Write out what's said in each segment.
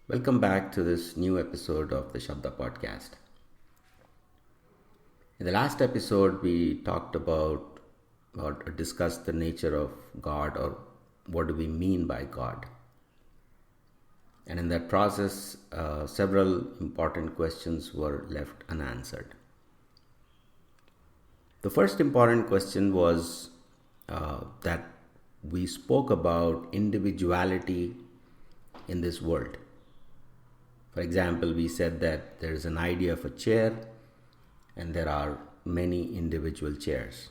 Welcome back to this new episode of the Shabda podcast. In the last episode, we talked about or discussed the nature of God or what do we mean by God. And in that process, several important questions were left unanswered. The first important question was that we spoke about individuality in this world. For example, we said that there is an idea of a chair and there are many individual chairs.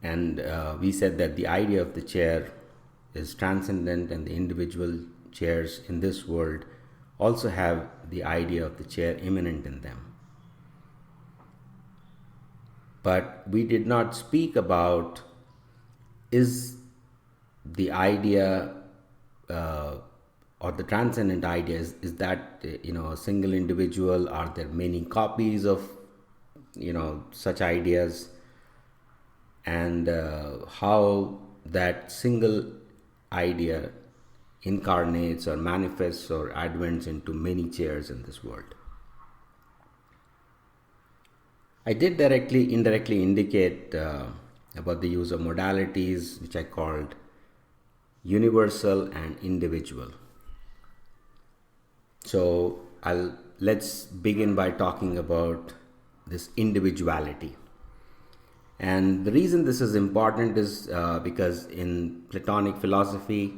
And we said that the idea of the chair is transcendent and the individual chairs in this world also have the idea of the chair immanent in them. But we did not speak about is the idea or the transcendent idea is that a single individual, are there many copies of such ideas, and how that single idea incarnates or manifests or advents into many chairs in this world. I did indirectly indicate about the use of modalities, which I called universal and individual. So let's begin by talking about this individuality. And the reason this is important is because in Platonic philosophy,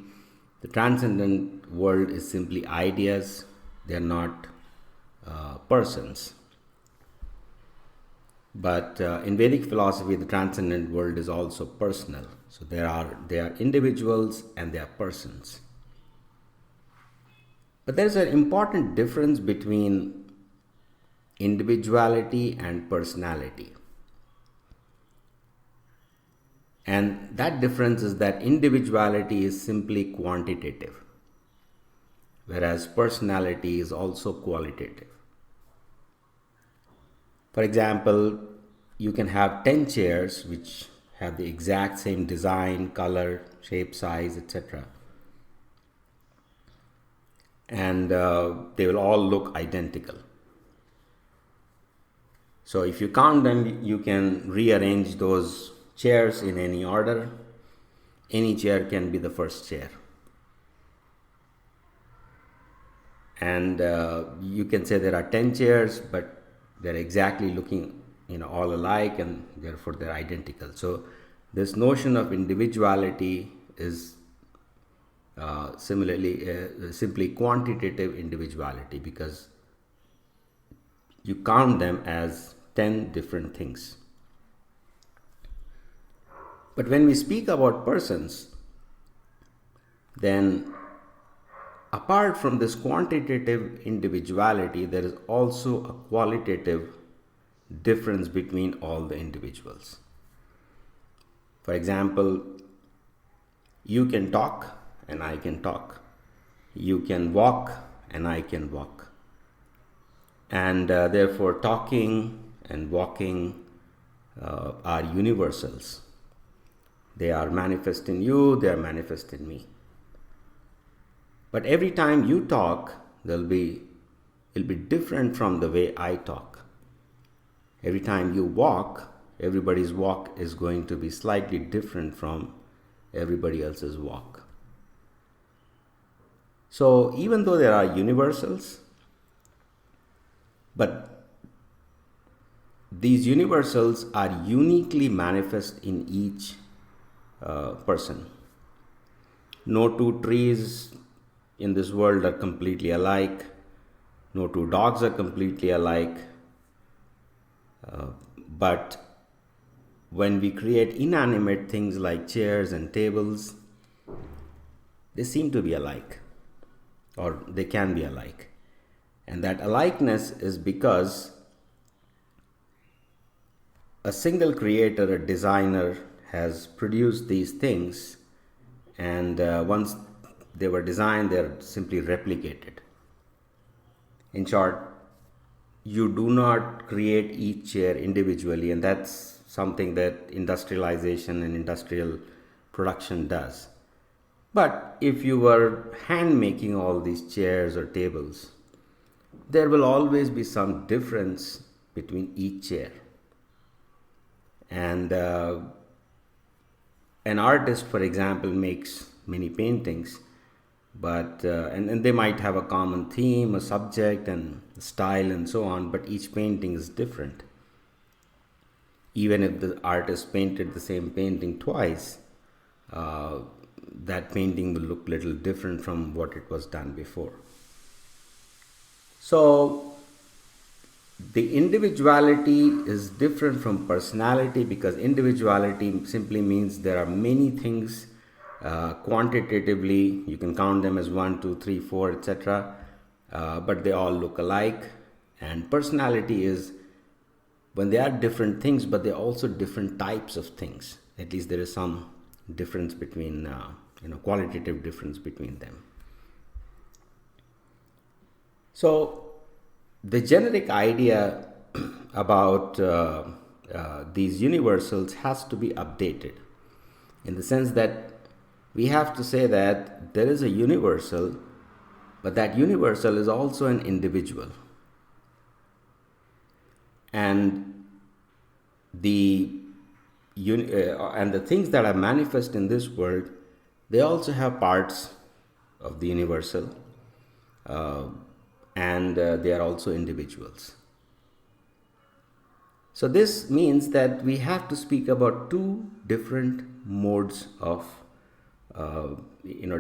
the transcendent world is simply ideas, they are not persons. But in Vedic philosophy, the transcendent world is also personal. So they are individuals and they are persons. But there is an important difference between individuality and personality. And that difference is that individuality is simply quantitative, whereas personality is also qualitative. For example, you can have 10 chairs which have the exact same design, color, shape, size, etc. And they will all look identical. So if you count them, you can rearrange those chairs in any order. Any chair can be the first chair. And you can say there are 10 chairs, but they're exactly looking all alike, and therefore they're identical. So this notion of individuality is simply quantitative individuality, because you count them as 10 different things. But when we speak about persons, then apart from this quantitative individuality, there is also a qualitative difference between all the individuals. For example, you can talk and I can talk. You can walk and I can walk. And therefore talking and walking are universals. They are manifest in you, they are manifest in me. But every time you talk, it'll be different from the way I talk. Every time you walk, everybody's walk is going to be slightly different from everybody else's walk. So even though there are universals, but these universals are uniquely manifest in each person. No two trees in this world are completely alike. No two dogs are completely alike. But when we create inanimate things like chairs and tables, they seem to be alike, or they can be alike. And that alikeness is because a single creator, a designer, has produced these things, and once they were designed, they're simply replicated. In short, you do not create each chair individually, and that's something that industrialization and industrial production does. But if you were hand making all these chairs or tables, there will always be some difference between each chair. And an artist, for example, makes many paintings, but and they might have a common theme, a subject, and style, and so on. But each painting is different. Even if the artist painted the same painting twice, that painting will look little different from what it was done before. So the individuality is different from personality, because individuality simply means there are many things quantitatively. You can count them as 1, 2, 3, 4, etc. But they all look alike. And personality is when they are different things, but they're also different types of things. At least there is some difference between, qualitative difference between them. So the generic idea about these universals has to be updated, in the sense that we have to say that there is a universal, but that universal is also an individual. And the things that are manifest in this world, they also have parts of the universal, and they are also individuals. So this means that we have to speak about two different modes of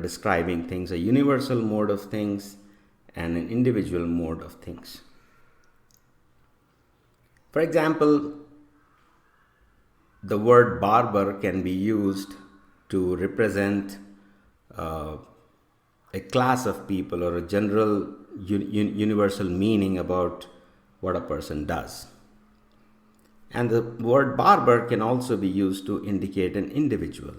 describing things: a universal mode of things and an individual mode of things. For example, the word barber can be used to represent a class of people, or a general universal meaning about what a person does. And the word barber can also be used to indicate an individual.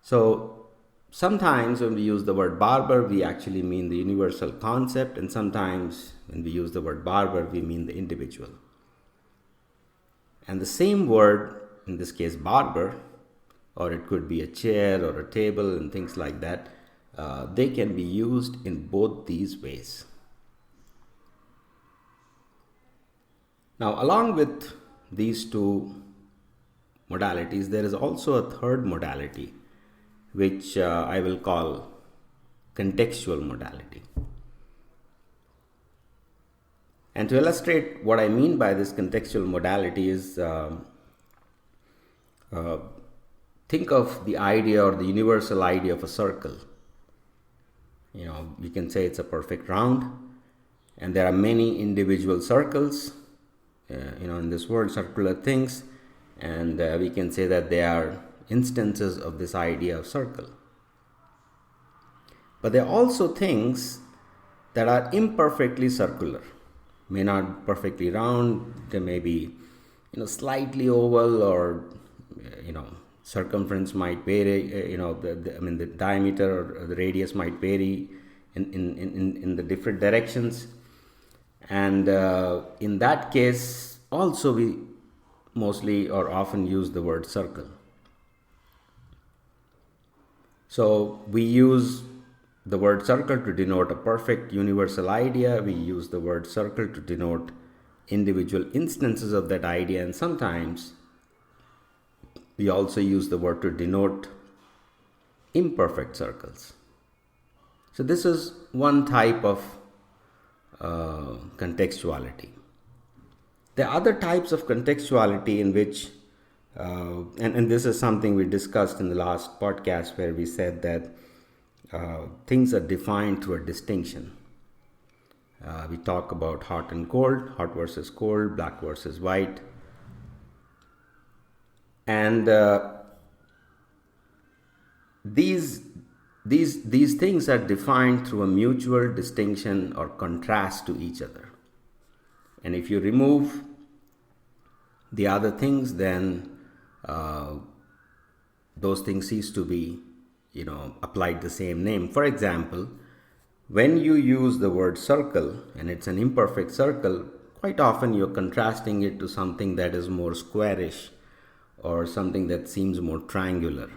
So sometimes when we use the word barber, we actually mean the universal concept, and sometimes when we use the word barber, we mean the individual. And the same word, in this case barber, or it could be a chair or a table and things like that, they can be used in both these ways. Now, along with these two modalities, there is also a third modality, which I will call contextual modality. And to illustrate what I mean by this contextual modality is, think of the idea, or the universal idea, of a circle. You can say it's a perfect round, and there are many individual circles, in this world, circular things, and we can say that they are instances of this idea of circle. But there are also things that are imperfectly circular, may not perfectly round. They may be, slightly oval, or circumference might vary. The diameter or the radius might vary in the different directions. And in that case, also we mostly or often use the word circle. So we use the word circle to denote a perfect universal idea. We use the word circle to denote individual instances of that idea, and sometimes we also use the word to denote imperfect circles. So this is one type of contextuality. There are other types of contextuality in which, and this is something we discussed in the last podcast, where we said that things are defined through a distinction. We talk about hot and cold, hot versus cold, black versus white. And these things are defined through a mutual distinction or contrast to each other. And if you remove the other things, then those things cease to be, applied the same name. For example, when you use the word circle and it's an imperfect circle, quite often you're contrasting it to something that is more squarish, or something that seems more triangular.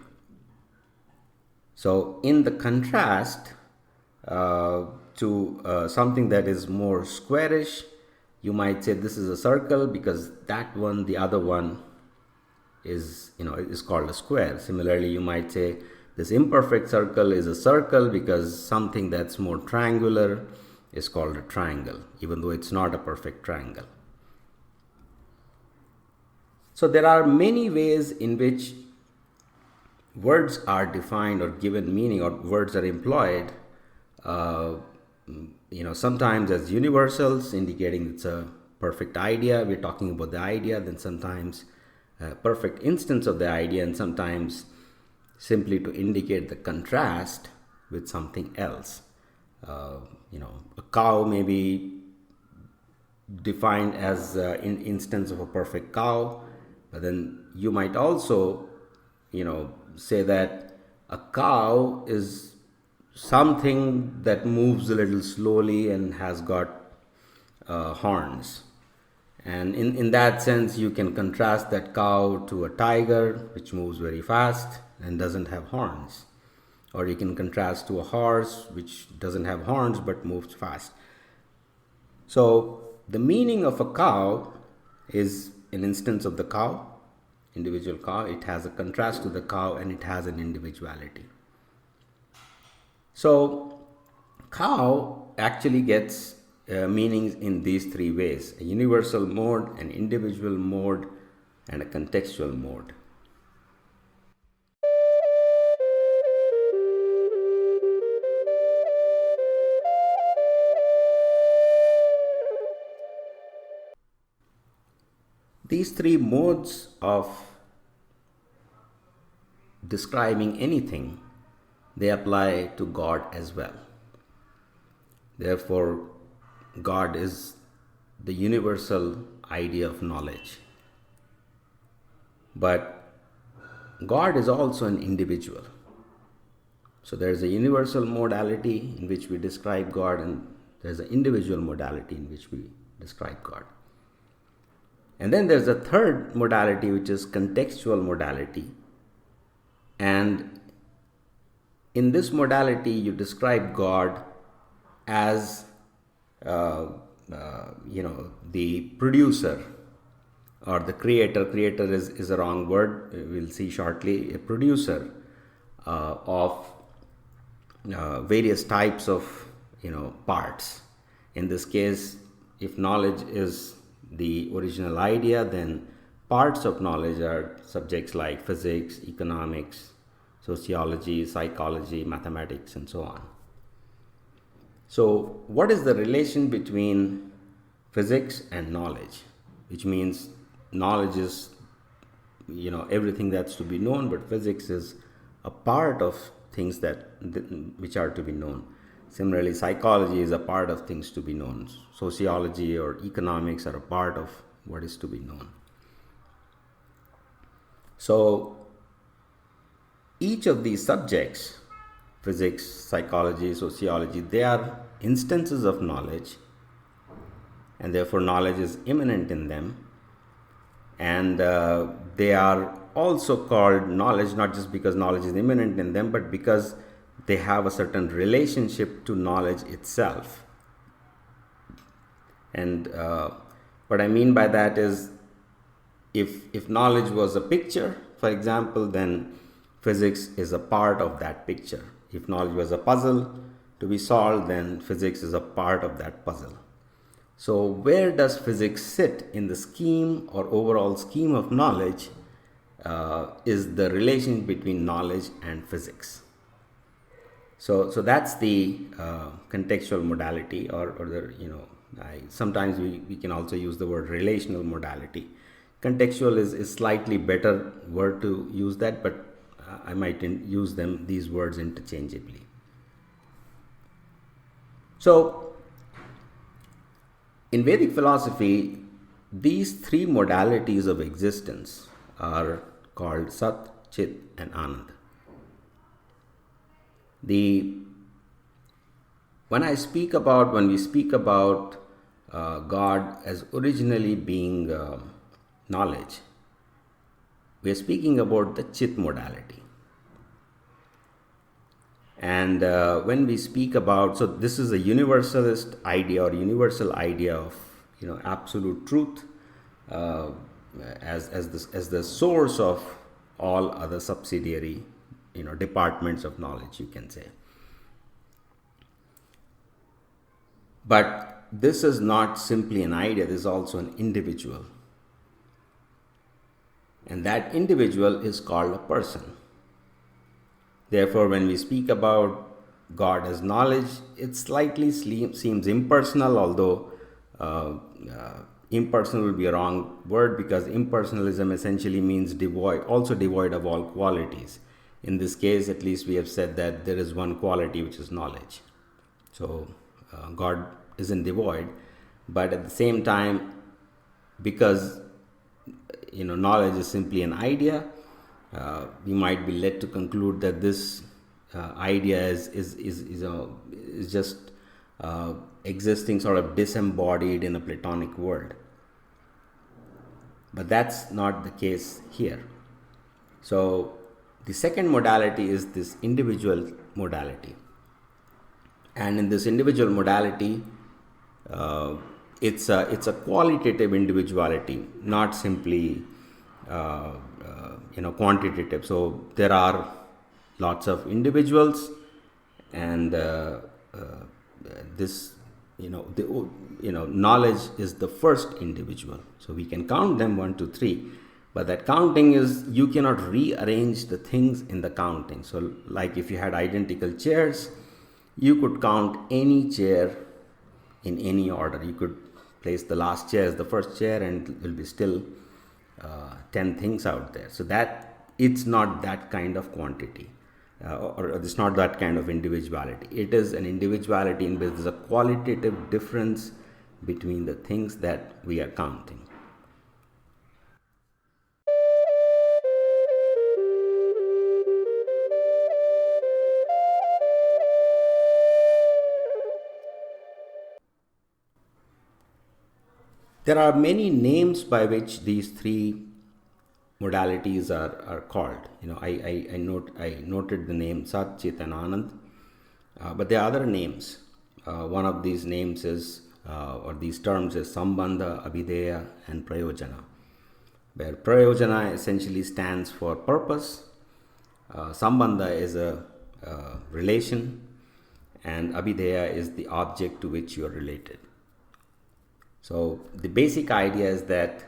So, in the contrast to something that is more squarish, you might say this is a circle because that one, the other one, is called a square. Similarly, you might say this imperfect circle is a circle because something that's more triangular is called a triangle, even though it's not a perfect triangle. So there are many ways in which words are defined or given meaning, or words are employed. Sometimes as universals, indicating it's a perfect idea. We're talking about the idea. Then sometimes a perfect instance of the idea, and sometimes simply to indicate the contrast with something else. A cow may be defined as an instance of a perfect cow, but then you might also, say that a cow is something that moves a little slowly and has got horns. And in that sense, you can contrast that cow to a tiger, which moves very fast and doesn't have horns. Or you can contrast to a horse, which doesn't have horns but moves fast. So the meaning of a cow is an instance of the cow, individual cow. It has a contrast to the cow and it has an individuality. So cow actually gets meanings in these three ways: a universal mode, an individual mode, and a contextual mode. These three modes of describing anything, they apply to God as well. Therefore, God is the universal idea of knowledge. But God is also an individual. So there is a universal modality in which we describe God, and there is an individual modality in which we describe God. And then there's a third modality, which is contextual modality. And in this modality, you describe God as the producer or the creator. Creator is a wrong word, we'll see shortly. A producer of various types of parts. In this case, if knowledge is the original idea, then parts of knowledge are subjects like physics, economics, sociology, psychology, mathematics, and so on. So what is the relation between physics and knowledge? Which means knowledge is everything that's to be known, but physics is a part of things which are to be known. Similarly, psychology is a part of things to be known. Sociology or economics are a part of what is to be known. So each of these subjects, physics, psychology, sociology, they are instances of knowledge, and therefore knowledge is immanent in them. And they are also called knowledge, not just because knowledge is immanent in them, but because they have a certain relationship to knowledge itself. And what I mean by that is, if knowledge was a picture, for example, then physics is a part of that picture. If knowledge was a puzzle to be solved, then physics is a part of that puzzle. So where does physics sit in the scheme or overall scheme of knowledge is the relation between knowledge and physics. So that's the contextual modality, or the sometimes we can also use the word relational modality. Contextual is slightly better word to use that, but I might use these words interchangeably. So in Vedic philosophy, these three modalities of existence are called Sat, Chit, and Ananda. When we speak about God as originally being knowledge, we are speaking about the Chit modality. And when we speak about, so this is a universalist idea or universal idea of absolute truth, uh, as the source of all other subsidiary departments of knowledge, you can say. But this is not simply an idea, this is also an individual. And that individual is called a person. Therefore, when we speak about God as knowledge, it slightly seems impersonal, although impersonal will be a wrong word, because impersonalism essentially means devoid of all qualities. In this case, at least, we have said that there is one quality, which is knowledge. So, God isn't devoid, but at the same time, because knowledge is simply an idea, we might be led to conclude that this idea is just existing sort of disembodied in a Platonic world. But that's not the case here. So the second modality is this individual modality. And in this individual modality, it's a qualitative individuality, not simply quantitative. So there are lots of individuals, and this knowledge is the first individual. So we can count them 1, 2, 3, but that counting is, you cannot rearrange the things in the counting. So like if you had identical chairs, you could count any chair in any order. You could place the last chair as the first chair, and it will be still 10 things out there. So that it's not that kind of quantity, or it's not that kind of individuality. It is an individuality in which there's a qualitative difference between the things that we are counting. There are many names by which these three modalities are called. I noted the name Sat, Chit, and Anand, but there are other names. One of these names is, or these terms is Sambandha, Abhideya, and Prayojana, where Prayojana essentially stands for purpose, Sambandha is a relation, and Abhideya is the object to which you are related. So the basic idea is that,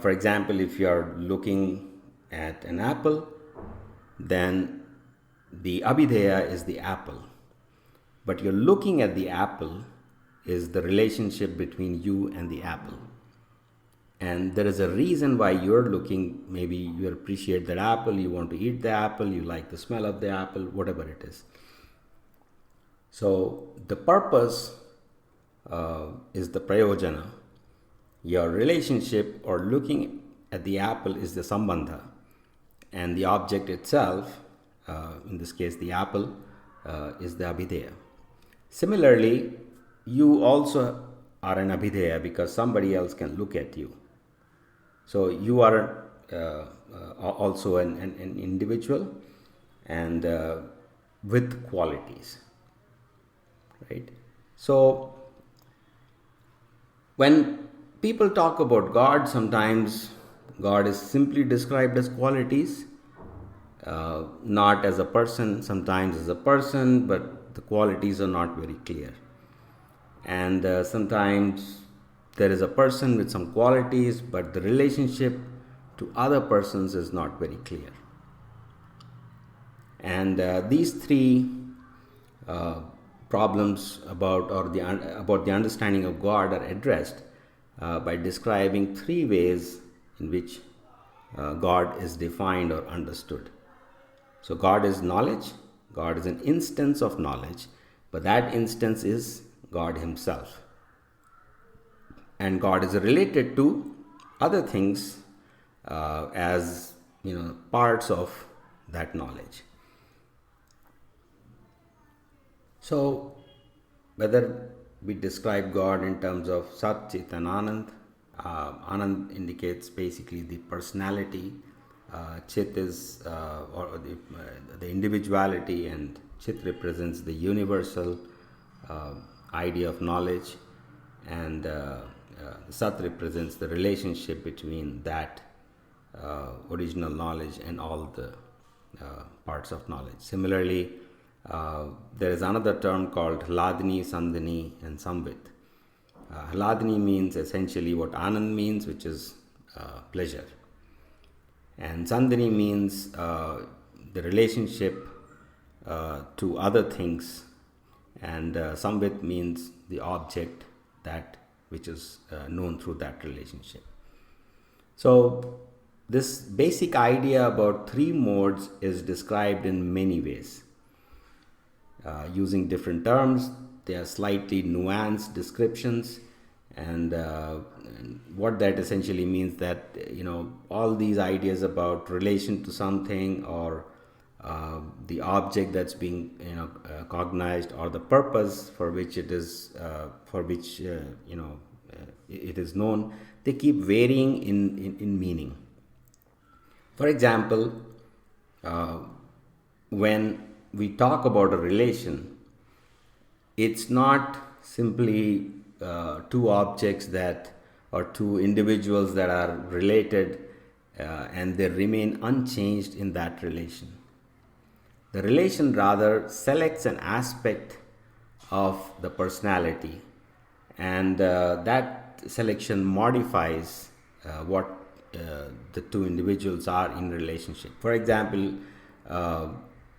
for example, if you are looking at an apple, then the Abhideya is the apple. But you're looking at the apple is the relationship between you and the apple. And there is a reason why you're looking. Maybe you appreciate that apple, you want to eat the apple, you like the smell of the apple, whatever it is. So the purpose is the prayojana. Your relationship or looking at the apple is the sambandha, and the object itself, in this case the apple, is the abhideya. Similarly, you also are an abhideya because somebody else can look at you. So you are also an individual and with qualities, right? So when people talk about God, sometimes God is simply described as qualities, not as a person, sometimes as a person, but the qualities are not very clear. And sometimes there is a person with some qualities, but the relationship to other persons is not very clear. And these three problems about the understanding of God are addressed by describing three ways in which God is defined or understood. So God is knowledge, God is an instance of knowledge, but that instance is God himself. And God is related to other things as parts of that knowledge. So whether we describe God in terms of Sat, Chit, and Anand, Anand indicates basically the personality, Chit is or the individuality, and chit represents the universal idea of knowledge, and sat represents the relationship between that original knowledge and all the parts of knowledge. Similarly, there is another term called Hladni, Sandhini, and Samvit. Hladni means essentially what Anand means, which is pleasure. And Sandhini means the relationship to other things, and Samvit means the object that which is known through that relationship. So this basic idea about three modes is described in many ways. Using different terms, they are slightly nuanced descriptions, and what that essentially means that all these ideas about relation to something, or the object that's being cognized, or the purpose for which it is it is known, they keep varying in meaning. For example, when we talk about a relation, it's not simply two objects or two individuals that are related and they remain unchanged in that relation. The relation rather selects an aspect of the personality, and that selection modifies what the two individuals are in relationship. For example,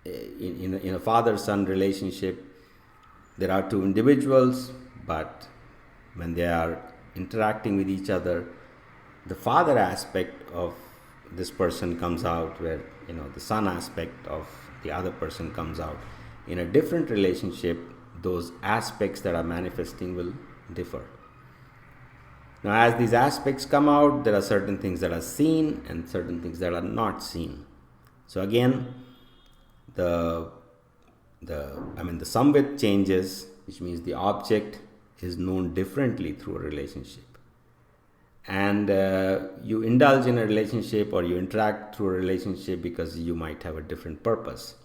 in a father-son relationship, there are two individuals, but when they are interacting with each other, the father aspect of this person comes out, where the son aspect of the other person comes out. In a different relationship, those aspects that are manifesting will differ. Now, as these aspects come out, there are certain things that are seen and certain things that are not seen. So again, the samvit changes, which means the object is known differently through a relationship. And you indulge in a relationship, or you interact through a relationship because you might have a different purpose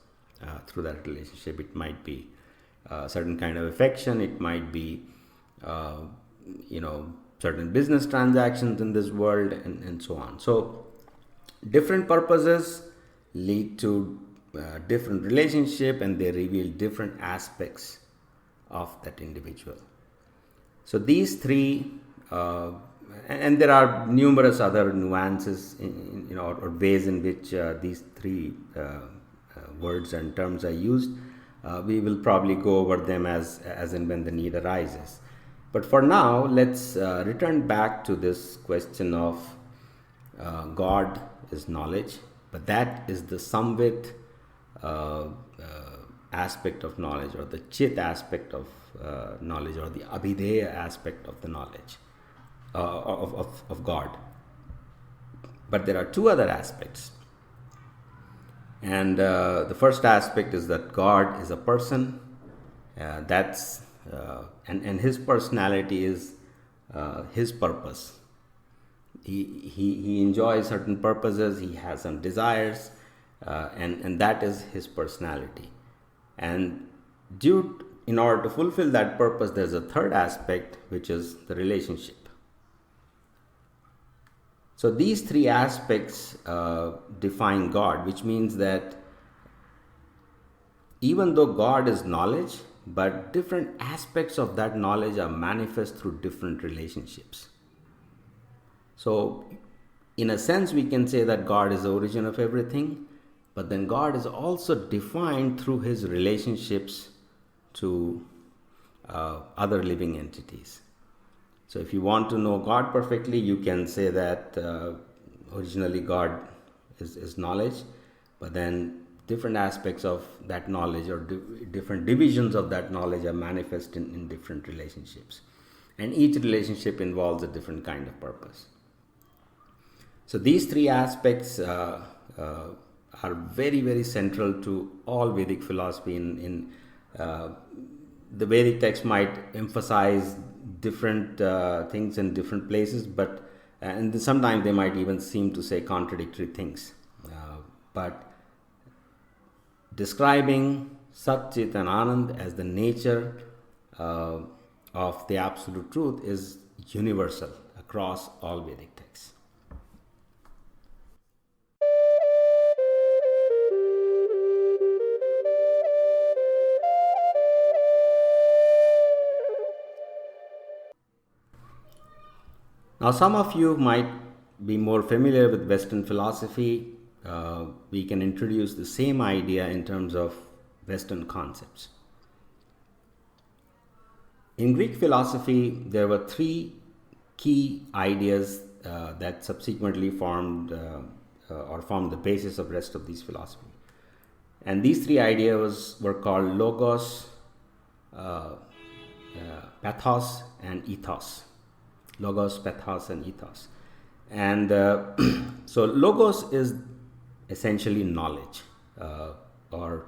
through that relationship. It might be a certain kind of affection, it might be certain business transactions in this world, and so on. So different purposes lead to different relationship, and they reveal different aspects of that individual. So these three, and there are numerous other nuances or ways in which these three words and terms are used. We will probably go over them as and when the need arises. But for now, let's return back to this question of God is knowledge, but that is the samvit aspect of knowledge, or the chit aspect of knowledge, or the abhideya aspect of the knowledge of God. But there are two other aspects, and the first aspect is that God is a person. And his personality is his purpose. He enjoys certain purposes, he has some desires, and that is his personality. And in order to fulfill that purpose, there's a third aspect, which is the relationship. So these three aspects define God, which means that even though God is knowledge, but different aspects of that knowledge are manifest through different relationships. So in a sense, we can say that God is the origin of everything, but then God is also defined through his relationships to other living entities. So if you want to know God perfectly, you can say that originally God is knowledge, but then different aspects of that knowledge, or different divisions of that knowledge, are manifest in different relationships. And each relationship involves a different kind of purpose. So these three aspects are very, very central to all Vedic philosophy. In the Vedic text might emphasize different things in different places, but and sometimes they might even seem to say contradictory things. But describing Sat, Chit, and Anand as the nature of the absolute truth is universal across all Vedic texts. Now, some of you might be more familiar with Western philosophy. We can introduce the same idea in terms of Western concepts. In Greek philosophy, there were three key ideas that subsequently formed or formed the basis of rest of these philosophy. And these three ideas were called logos, pathos, and ethos. Logos, pathos, and ethos. And so logos is essentially knowledge, or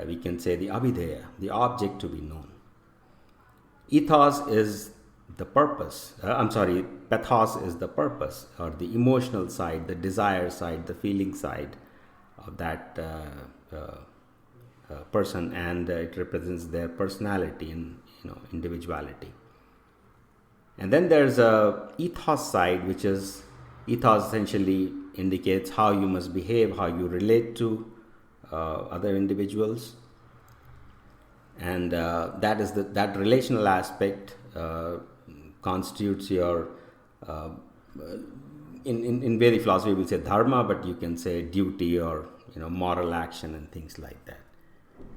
we can say the abhideya, the object to be known. Ethos is the purpose. Pathos is the purpose, or the emotional side, the desire side, the feeling side of that person, and it represents their personality and individuality. And then there's a ethos side, which is ethos essentially indicates how you must behave, how you relate to other individuals. And that relational aspect constitutes your in Vedic philosophy we'll say dharma, but you can say duty or moral action and things like that.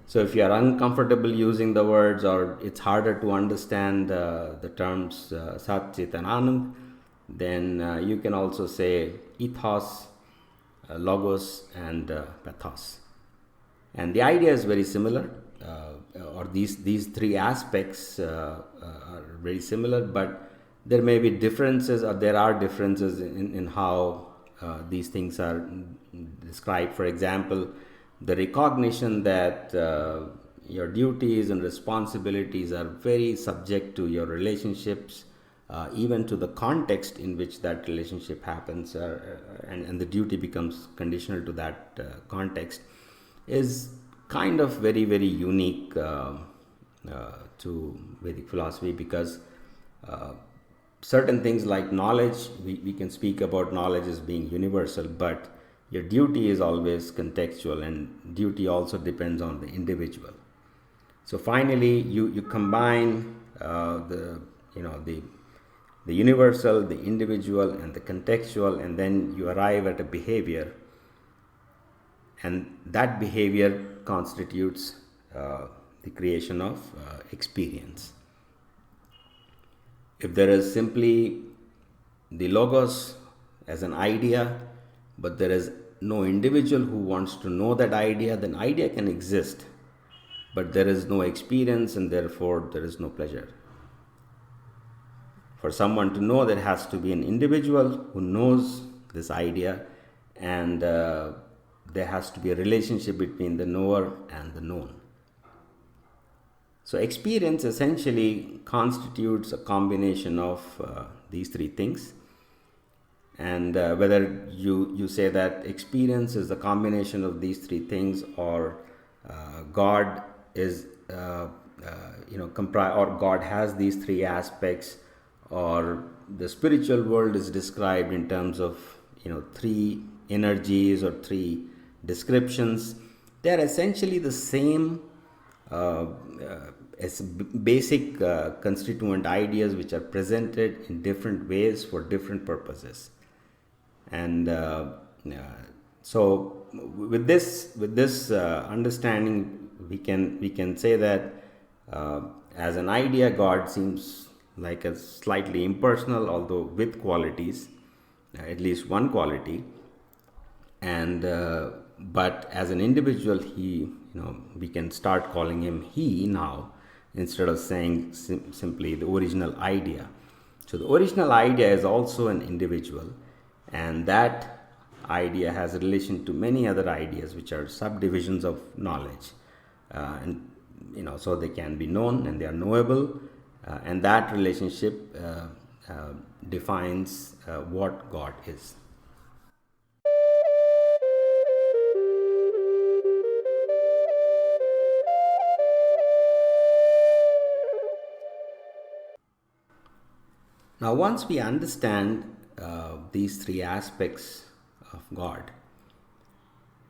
So if you are uncomfortable using the words, or it's harder to understand the terms Sat, Chit, and Anand, then you can also say ethos, logos, and pathos. And the idea is very similar. Or these three aspects are very similar, but there may be differences, or there are differences in how these things are described. For example, the recognition that your duties and responsibilities are very subject to your relationships, even to the context in which that relationship happens, and the duty becomes conditional to that context, is kind of very, very unique to Vedic philosophy, because certain things like knowledge, we can speak about knowledge as being universal, but your duty is always contextual, and duty also depends on the individual. So finally, you combine the universal, the individual, and the contextual, and then you arrive at a behavior, and that behavior constitutes the creation of experience. If there is simply the logos as an idea, but there is no individual who wants to know that idea, then idea can exist, but there is no experience, and therefore there is no pleasure. For someone to know, there has to be an individual who knows this idea, and there has to be a relationship between the knower and the known. So experience essentially constitutes a combination of these three things. And whether you say that experience is the combination of these three things, or God is or God has these three aspects, or the spiritual world is described in terms of three energies or three descriptions, they are essentially the same as basic constituent ideas which are presented in different ways for different purposes. And so with this understanding, we can say that as an idea, God seems like a slightly impersonal, although with qualities, at least one quality. And but as an individual, we can start calling him he now, instead of saying simply the original idea. So the original idea is also an individual, and that idea has a relation to many other ideas which are subdivisions of knowledge, and so they can be known and they are knowable, and that relationship defines what God is. Now, once we understand these three aspects of God,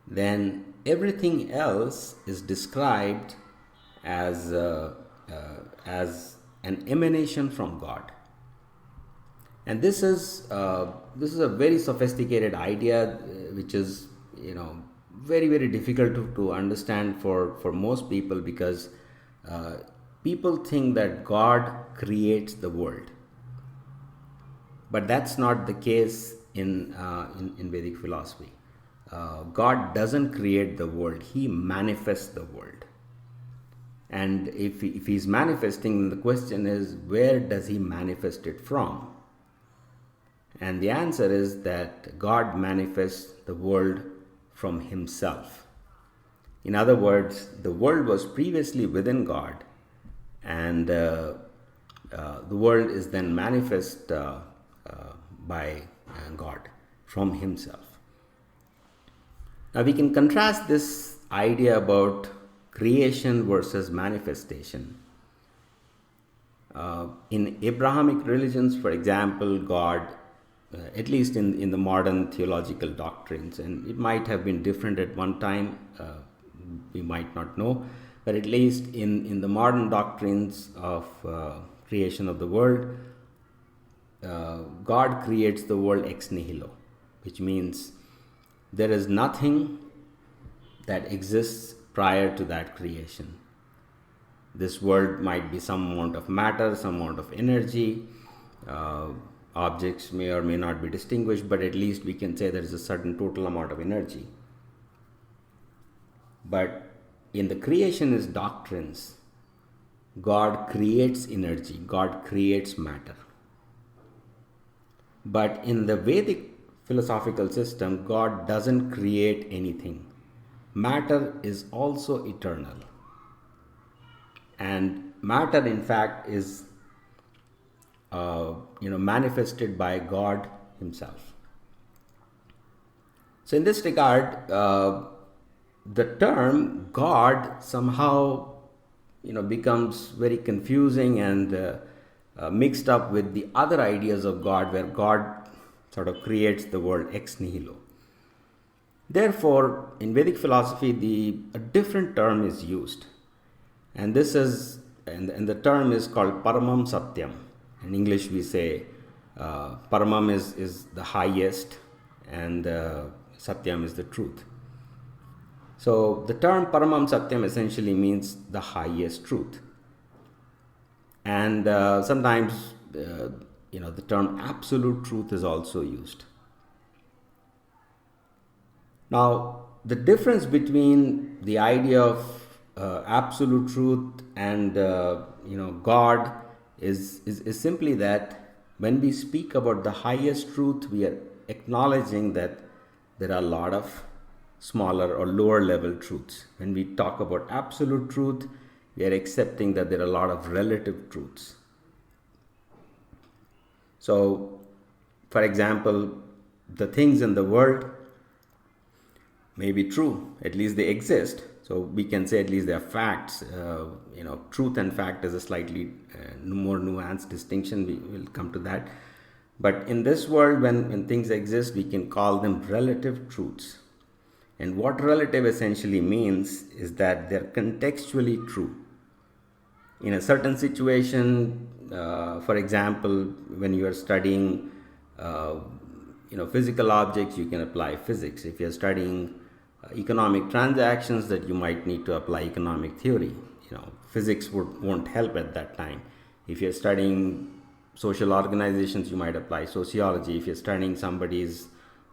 then everything else is described as as an emanation from God. And this is a very sophisticated idea, which is very difficult to understand for most people, because people think that God creates the world, but that's not the case in Vedic philosophy. God doesn't create the world; He manifests the world. And if He's manifesting, the question is, where does He manifest it from? And the answer is that God manifests the world from Himself. In other words, the world was previously within God, and the world is then manifest by God from Himself. Now we can contrast this idea about creation versus manifestation. In Abrahamic religions, for example, God, at least in the modern theological doctrines, and it might have been different at one time, we might not know, but at least in the modern doctrines of creation of the world, God creates the world ex nihilo, which means there is nothing that exists prior to that creation. This world might be some amount of matter, some amount of energy. Objects may or may not be distinguished, but at least we can say there is a certain total amount of energy. But in the creationist doctrines, God creates energy, God creates matter. But in the Vedic philosophical system, God doesn't create anything. Matter is also eternal. And matter, in fact, is manifested by God Himself. So in this regard, the term God somehow becomes very confusing and mixed up with the other ideas of God, where God sort of creates the world ex nihilo. Therefore, in Vedic philosophy, a different term is used, and the term is called Paramam Satyam. In English, we say Paramam is the highest, and Satyam is the truth. So the term Paramam Satyam essentially means the highest truth. And sometimes the term absolute truth is also used. Now, the difference between the idea of absolute truth and God is simply that when we speak about the highest truth, we are acknowledging that there are a lot of smaller or lower level truths. When we talk about absolute truth, we are accepting that there are a lot of relative truths. So, for example, the things in the world may be true, at least they exist. So we can say at least they are facts. Truth and fact is a slightly more nuanced distinction. We will come to that. But in this world, when things exist, we can call them relative truths. And what relative essentially means is that they're contextually true. In a certain situation, for example, when you are studying physical objects, you can apply physics. If you're studying economic transactions, that you might need to apply economic theory. Physics won't help at that time. If you're studying social organizations, you might apply sociology. If you're studying somebody's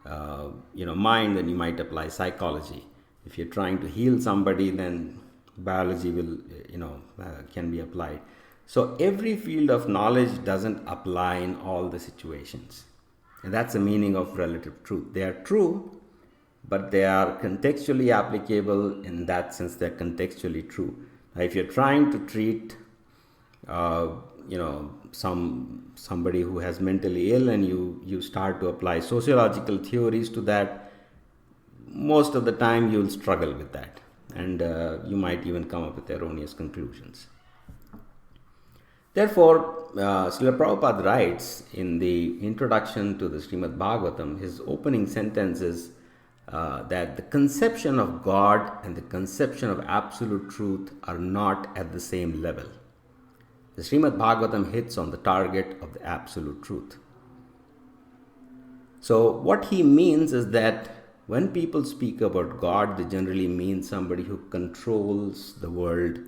mind, then you might apply psychology. If you're trying to heal somebody, then biology will can be applied. So every field of knowledge doesn't apply in all the situations, and that's the meaning of relative truth. They are true, but they are contextually applicable. In that sense, they're contextually true. Now, if you're trying to treat somebody who has mentally ill, and you start to apply sociological theories to that, most of the time you'll struggle with that, and you might even come up with erroneous conclusions. Therefore, Srila Prabhupada writes in the introduction to the Srimad Bhagavatam, his opening sentence is that the conception of God and the conception of absolute truth are not at the same level. The Srimad Bhagavatam hits on the target of the absolute truth. So, what he means is that when people speak about God, they generally mean somebody who controls the world,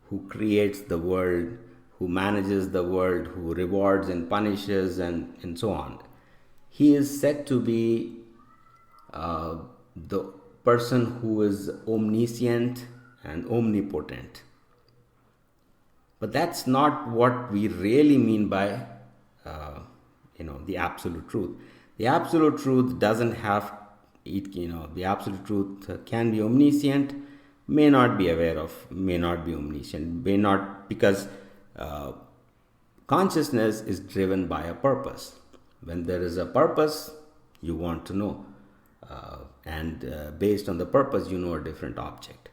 who creates the world, who manages the world, who rewards and punishes, and so on. He is said to be the person who is omniscient and omnipotent. But that's not what we really mean by the absolute truth. The absolute truth doesn't have it. The absolute truth can be omniscient, may not be aware of, may not be omniscient, may not, because consciousness is driven by a purpose. When there is a purpose, you want to know, and based on the purpose, you know a different object.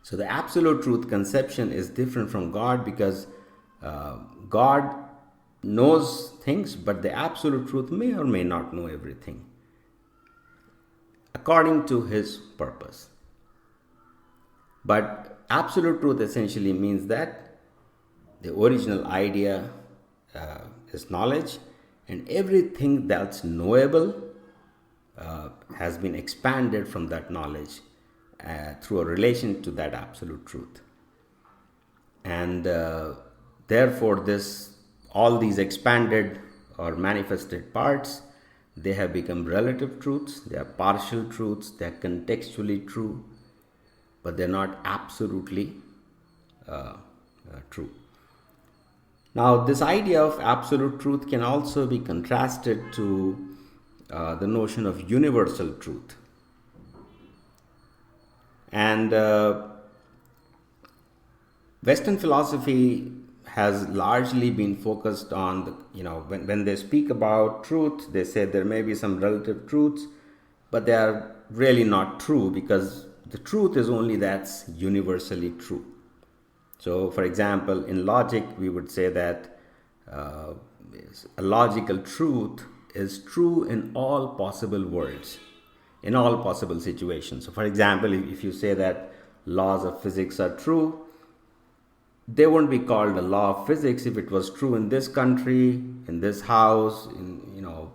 So the absolute truth conception is different from God, because God knows things, but the absolute truth may or may not know everything according to his purpose. But absolute truth essentially means that the original idea is knowledge, and everything that's knowable has been expanded from that knowledge through a relation to that absolute truth. And therefore, all these expanded or manifested parts, they have become relative truths, they are partial truths, they are contextually true, but they're not absolutely true. Now, this idea of absolute truth can also be contrasted to the notion of universal truth. And Western philosophy has largely been focused on when they speak about truth, they say there may be some relative truths, but they are really not true, because the truth is only that's universally true. So, for example, in logic, we would say that a logical truth is true in all possible worlds, in all possible situations. So, for example, if you say that laws of physics are true, they won't be called a law of physics if it was true in this country, in this house,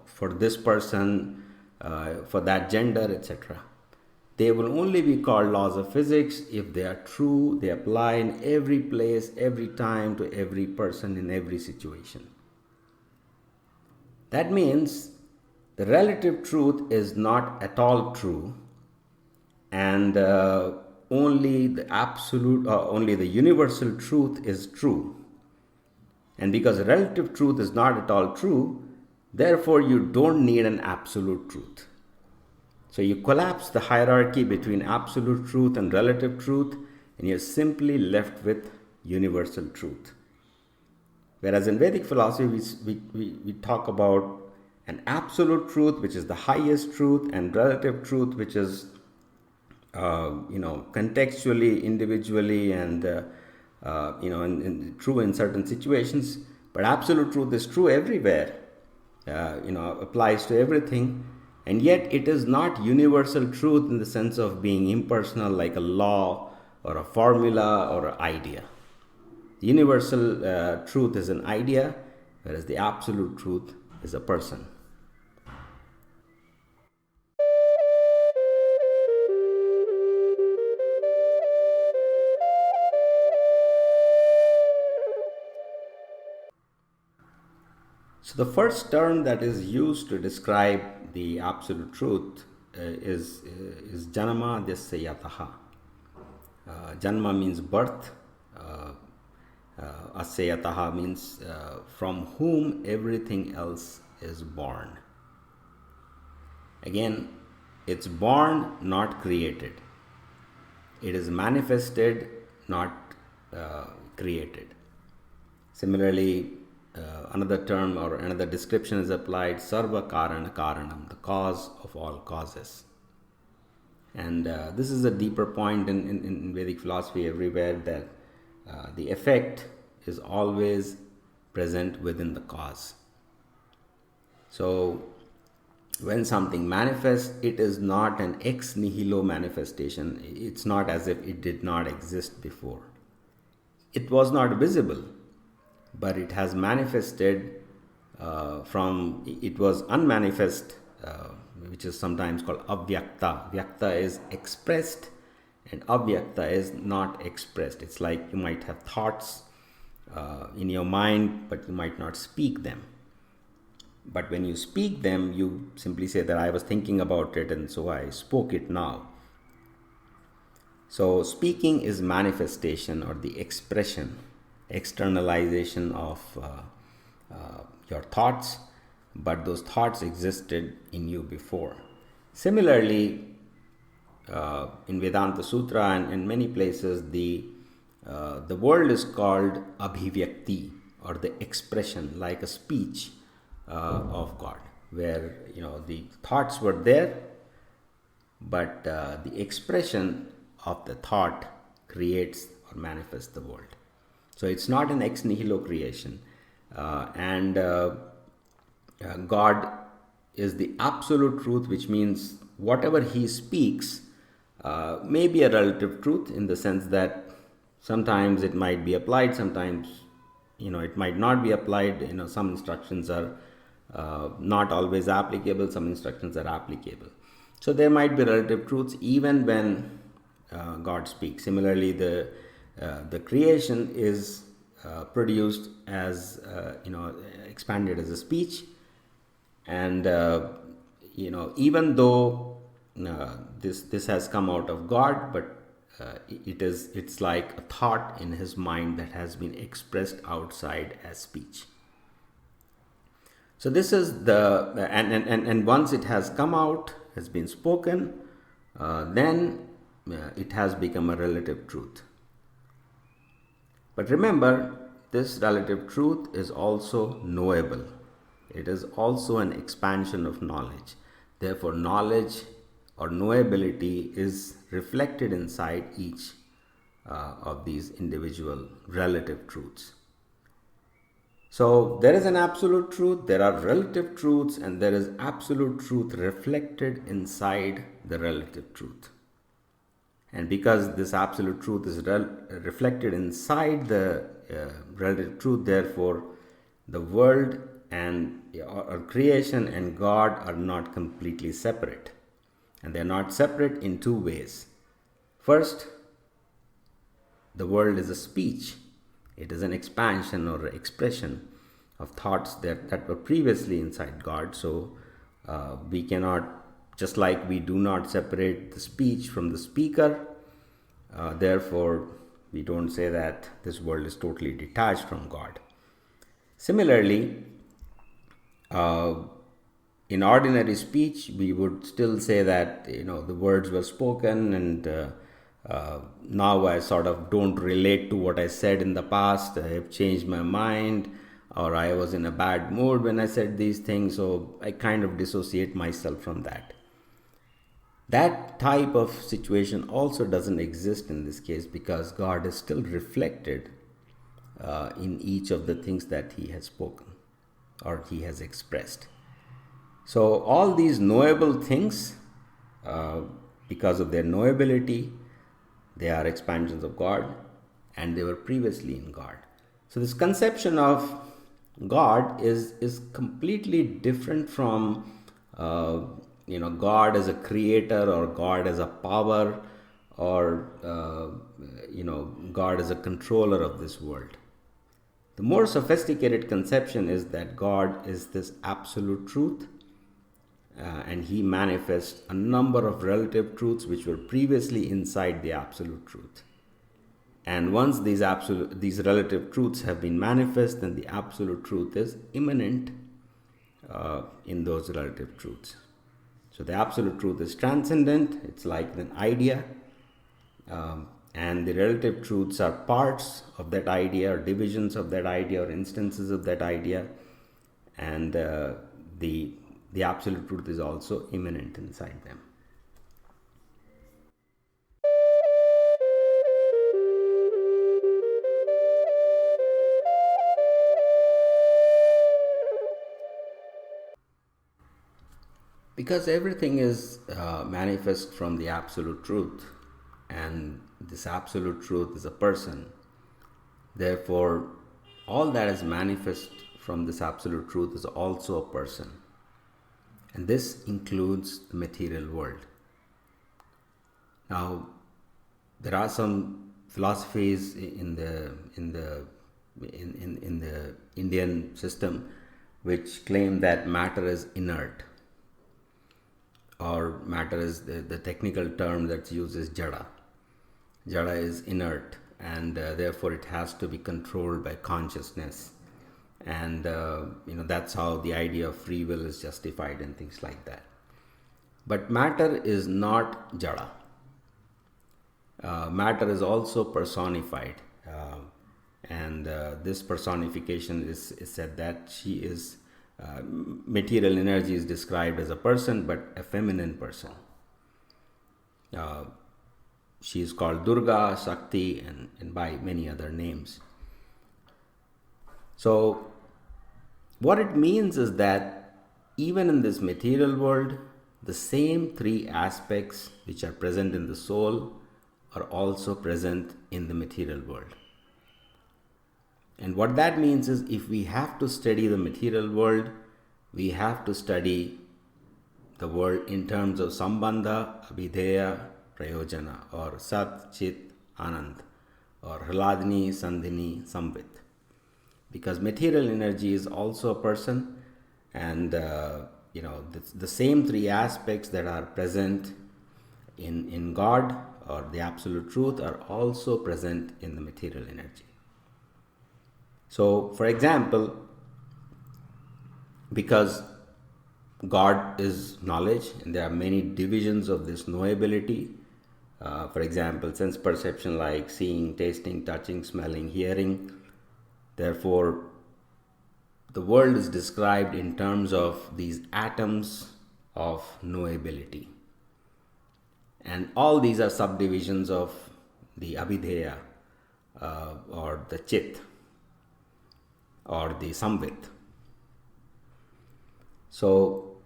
for this person, for that gender, etc. They will only be called laws of physics if they are true, they apply in every place, every time, to every person, in every situation. That means the relative truth is not at all true, and only the absolute, only the universal truth is true. And because relative truth is not at all true, therefore you don't need an absolute truth. So you collapse the hierarchy between absolute truth and relative truth, and you're simply left with universal truth. Whereas in Vedic philosophy, we talk about an absolute truth, which is the highest truth, and relative truth, which is contextually, individually, and and true in certain situations. But absolute truth is true everywhere. Applies to everything, and yet it is not universal truth in the sense of being impersonal, like a law or a formula or an idea. The universal truth is an idea, whereas the absolute truth is a person. So the first term that is used to describe the absolute truth is janma dasya yataha. Janma means birth. Asya yataha means from whom everything else is born. Again, it's born, not created. It is manifested, not created. Similarly, another term or another description is applied, sarva karana karanam, the cause of all causes. And this is a deeper point in Vedic philosophy everywhere, that the effect is always present within the cause. So, when something manifests, it is not an ex nihilo manifestation. It's not as if it did not exist before. It was not visible, but it has manifested it was unmanifest, which is sometimes called avyakta. Vyakta is expressed, and avyakta is not expressed. It's like you might have thoughts in your mind, but you might not speak them. But when you speak them, you simply say that I was thinking about it and so I spoke it now. So, speaking is manifestation or the expression, externalization of your thoughts, but those thoughts existed in you before. Similarly, in Vedanta Sutra and in many places, the world is called abhivyakti, or the expression, like a speech of God, where the thoughts were there, but the expression of the thought creates or manifests the world. So it's not an ex nihilo creation, and God is the absolute truth, which means whatever He speaks may be a relative truth, in the sense that sometimes it might be applied, sometimes it might not be applied. Some instructions are not always applicable, some instructions are applicable. So there might be relative truths even when God speaks. Similarly, the creation is produced as expanded as a speech, and even though this has come out of God, but it's like a thought in His mind that has been expressed outside as speech. So this is the and once it has come out, has been spoken, then it has become a relative truth. But remember, this relative truth is also knowable. It is also an expansion of knowledge. Therefore, knowledge or knowability is reflected inside each of these individual relative truths. So there is an absolute truth, there are relative truths, and there is absolute truth reflected inside the relative truth. And because this absolute truth is reflected inside the relative truth, therefore the world and or creation and God are not completely separate. And they are not separate in two ways. First, the world is a speech. It is an expansion or expression of thoughts that were previously inside God. So we cannot, just like we do not separate the speech from the speaker, therefore we don't say that this world is totally detached from God. Similarly, in ordinary speech, we would still say that the words were spoken, and now I sort of don't relate to what I said in the past. I have changed my mind, or I was in a bad mood when I said these things, so I kind of dissociate myself from that. That type of situation also doesn't exist in this case, because God is still reflected in each of the things that He has spoken or He has expressed. So all these knowable things, because of their knowability, they are expansions of God, and they were previously in God. So this conception of God is completely different from God as a creator, or God as a power, or God as a controller of this world. The more sophisticated conception is that God is this absolute truth, and He manifests a number of relative truths which were previously inside the absolute truth. And once these relative truths have been manifest, then the absolute truth is immanent in those relative truths. So the absolute truth is transcendent. It's like an idea, and the relative truths are parts of that idea, or divisions of that idea, or instances of that idea, and the absolute truth is also immanent inside them. Because everything is manifest from the absolute truth, and this absolute truth is a person. Therefore, all that is manifest from this absolute truth is also a person. And this includes the material world. Now, there are some philosophies in the Indian system which claim that matter is inert, or matter is the technical term that's used is jada. Jada is inert, and therefore it has to be controlled by consciousness, and that's how the idea of free will is justified and things like that. But matter is not jada. Matter is also personified, and this personification is said that she is material energy is described as a person, but a feminine person. She is called Durga, Shakti, and by many other names. So what it means is that even in this material world, the same three aspects which are present in the soul are also present in the material world. And what that means is, if we have to study the material world, we have to study the world in terms of sambandha, abhideya, prayojana, or sat, chit, anand, or hladni, sandhini, samvit. Because material energy is also a person, and the same three aspects that are present in God or the absolute truth are also present in the material energy. So, for example, because God is knowledge, and there are many divisions of this knowability. For example, sense perception like seeing, tasting, touching, smelling, hearing. Therefore, the world is described in terms of these atoms of knowability. And all these are subdivisions of the abhideya, or the chit, or the samvit. So,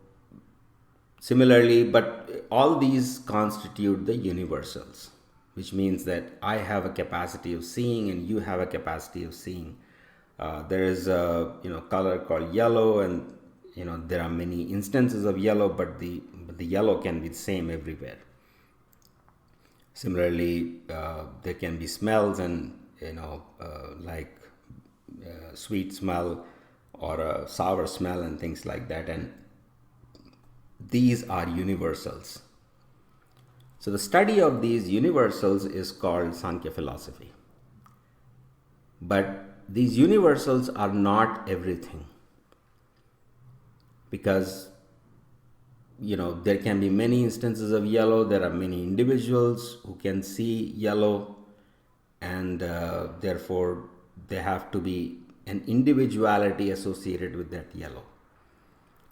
similarly, but all these constitute the universals, which means that I have a capacity of seeing and you have a capacity of seeing. There is a color called yellow, and there are many instances of yellow, but the yellow can be the same everywhere. Similarly, there can be smells, and like sweet smell or a sour smell and things like that, and these are universals. So the study of these universals is called Sankhya philosophy. But these universals are not everything, because there can be many instances of yellow. There are many individuals who can see yellow, and therefore there have to be an individuality associated with that yellow.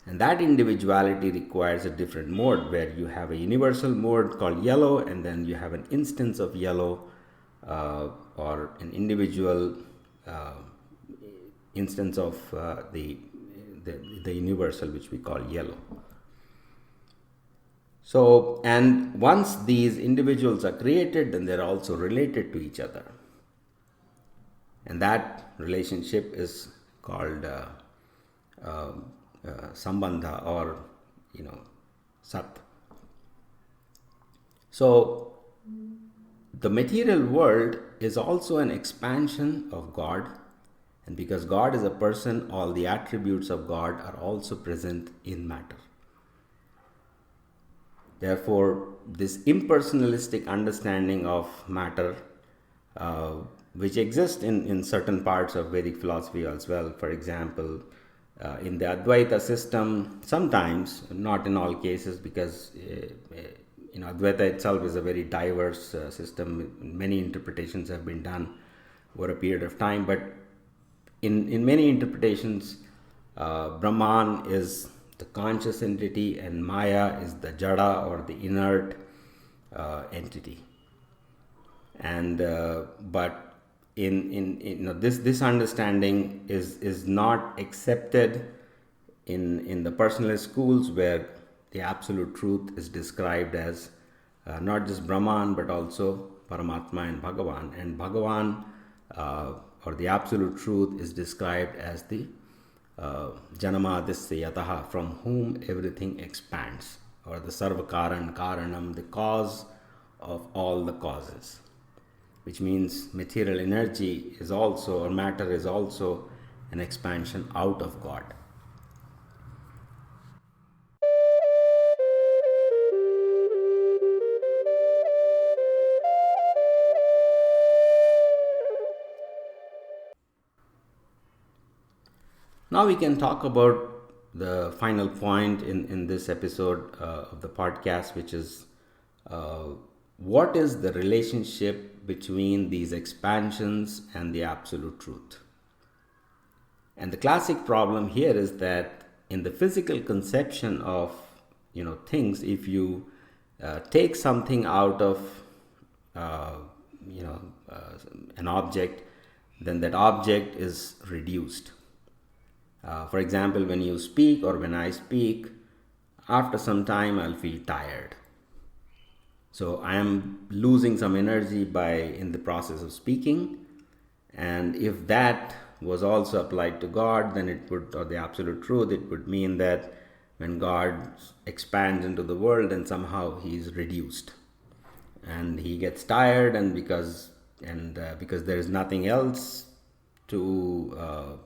And that individuality requires a different mode, where you have a universal mode called yellow, and then you have an instance of yellow, or an individual instance of the universal, which we call yellow. So, and once these individuals are created, then they're also related to each other. And that relationship is called sambandha, or sat. So the material world is also an expansion of God, and because God is a person, all the attributes of God are also present in matter. Therefore, this impersonalistic understanding of matter, which exists in certain parts of Vedic philosophy as well. For example, in the Advaita system, sometimes, not in all cases, because Advaita itself is a very diverse system. Many interpretations have been done over a period of time, but in many interpretations, Brahman is the conscious entity, and Maya is the jada, or the inert entity. And but in this understanding is not accepted in the personalist schools, where the absolute truth is described as not just Brahman but also Paramatma and Bhagavan. And Bhagavan, or the absolute truth, is described as the Janamadisya Yataha, from whom everything expands, or the Sarvakaran Karanam, the cause of all the causes, which means material energy is also, or matter is also, an expansion out of God. Now we can talk about the final point in this episode of the podcast, which is what is the relationship between these expansions and the absolute truth. And the classic problem here is that in the physical conception of things, if you take something out of an object, then that object is reduced. For example, when you speak or when I speak, after some time I'll feel tired. So I am losing some energy in the process of speaking. And if that was also applied to God, then it would, or the absolute truth, it would mean that when God expands into the world, then somehow he is reduced. And he gets tired, and because there is nothing else to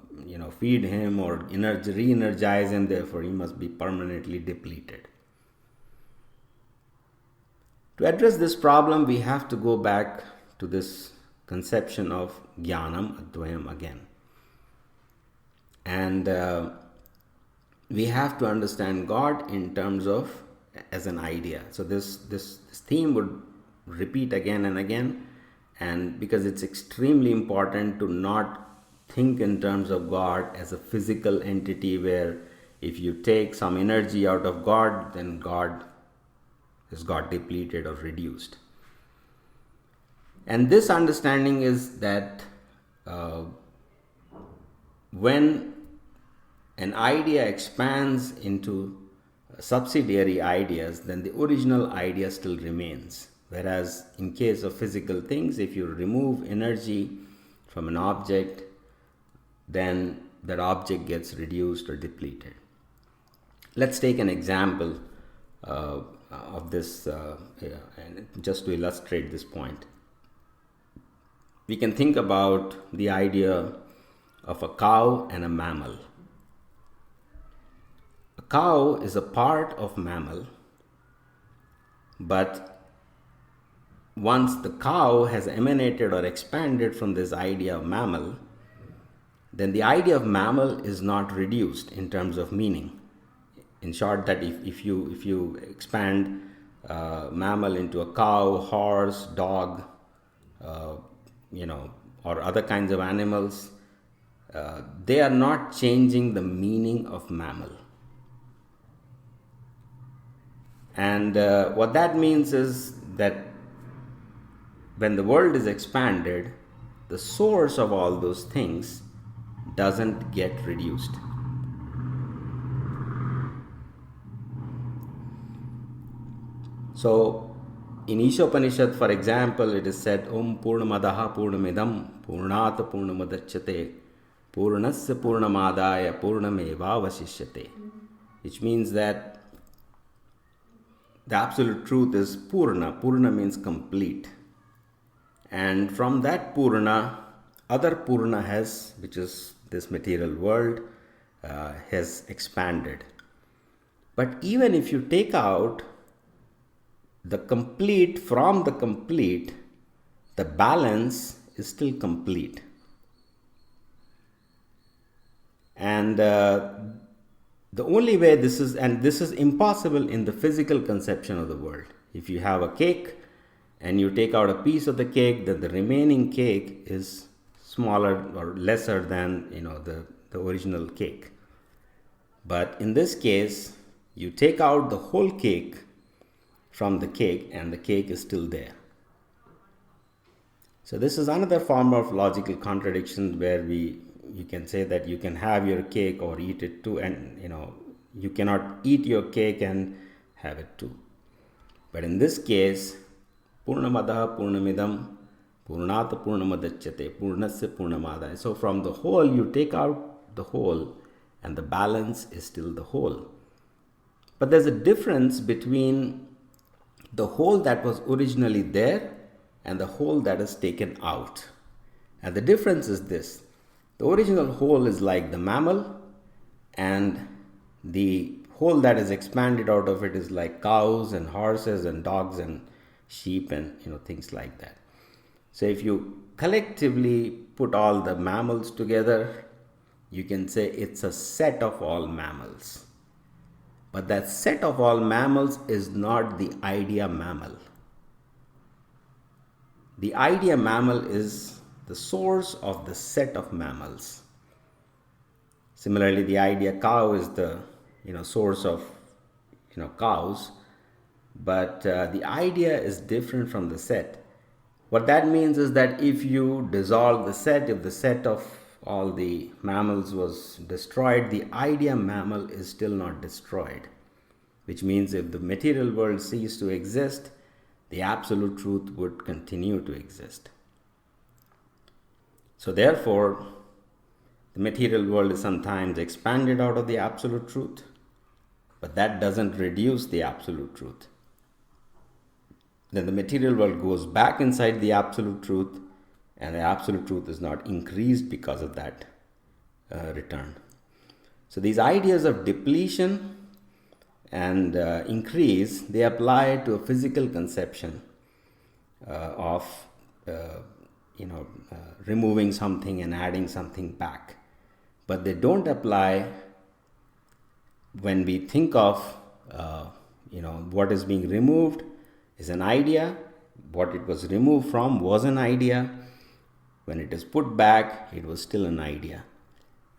feed him or re-energize him, therefore he must be permanently depleted. To address this problem, we have to go back to this conception of Jnanam Advayam again. And we have to understand God in terms of as an idea. So this theme would repeat again and again, and because it's extremely important to not think in terms of God as a physical entity where if you take some energy out of God, then God is got depleted or reduced. And this understanding is that when an idea expands into subsidiary ideas, then the original idea still remains. Whereas in case of physical things, if you remove energy from an object, then that object gets reduced or depleted. Let's take an example of this, just to illustrate this point. We can think about the idea of a cow and a mammal. A cow is a part of mammal, but once the cow has emanated or expanded from this idea of mammal, then the idea of mammal is not reduced in terms of meaning. In short, that if you expand mammal into a cow, horse, dog, or other kinds of animals, they are not changing the meaning of mammal. And what that means is that when the world is expanded, the source of all those things doesn't get reduced. So in Ishopanishad, for example, it is said, Om Purnamadaha Purnamidam Purnat Purnamadachyate Purnasya Purnamadaya Purnamevavasishyate, which means that the absolute truth is Purna. Purna means complete. And from that Purna, other Purna which is this material world, has expanded. But even if you take out the complete from the complete, the balance is still complete. And the only way this is impossible in the physical conception of the world. If you have a cake and you take out a piece of the cake, then the remaining cake is smaller or lesser than the original cake. But in this case, you take out the whole cake from the cake and the cake is still there. So this is another form of logical contradiction where you can say that you can have your cake or eat it too, and you cannot eat your cake and have it too. But in this case, Purnamadaha Purnamidam Purnata Purnamadachyate Purnasya Purnamadaya. So from the whole, you take out the whole, and the balance is still the whole. But there's a difference between the whole that was originally there and the whole that is taken out. And the difference is this: the original whole is like the mammal, and the whole that is expanded out of it is like cows and horses and dogs and sheep and things like that. So if you collectively put all the mammals together, you can say it's a set of all mammals. But that set of all mammals is not the idea mammal. The idea mammal is the source of the set of mammals. Similarly, the idea cow is the source of cows, but the idea is different from the set. What that means is that if you dissolve the set, if the set of all the mammals was destroyed, the idea mammal is still not destroyed, which means if the material world ceased to exist, the absolute truth would continue to exist. So therefore, the material world is sometimes expanded out of the absolute truth, but that doesn't reduce the absolute truth. Then the material world goes back inside the absolute truth, and the absolute truth is not increased because of that return. So these ideas of depletion and increase, they apply to a physical conception of removing something and adding something back. But they don't apply when we think of what is being removed is an idea, what it was removed from was an idea, when it is put back it was still an idea.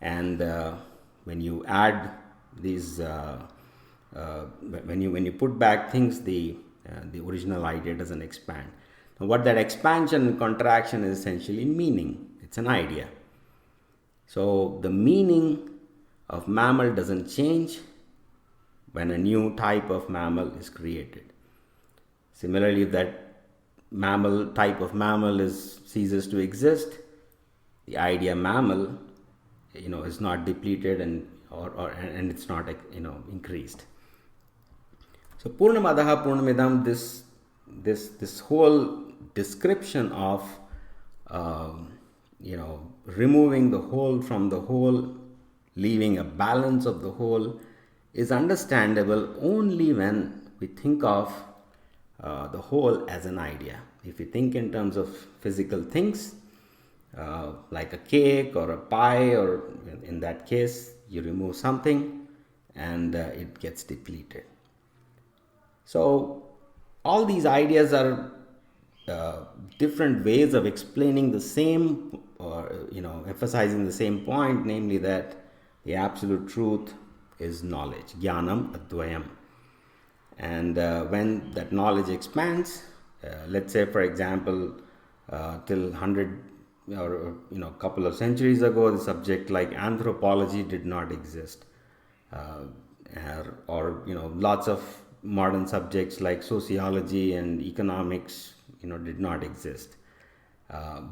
And when you add these when you put back things, the original idea doesn't expand. Now what that expansion and contraction is essentially meaning. It's an idea. So the meaning of mammal doesn't change when a new type of mammal is created. Similarly, if that type of mammal ceases to exist, the idea mammal is not depleted and it's not increased. So Purnamadaha Purnamidam, this whole description of removing the whole from the whole, leaving a balance of the whole, is understandable only when we think of the whole as an idea. If you think in terms of physical things, like a cake or a pie, or in that case you remove something and it gets depleted. So all these ideas are different ways of explaining the same, or emphasizing the same point, namely that the absolute truth is knowledge, jnanam advayam. And when that knowledge expands, let's say for example till 100 or couple of centuries ago, the subject like anthropology did not exist, or lots of modern subjects like sociology and economics did not exist,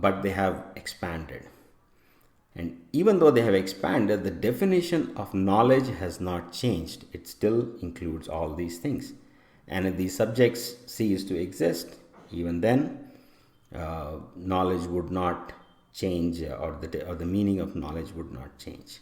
but they have expanded. And even though they have expanded, the definition of knowledge has not changed. It still includes all these things. And if these subjects cease to exist, even then knowledge would not change, or the meaning of knowledge would not change.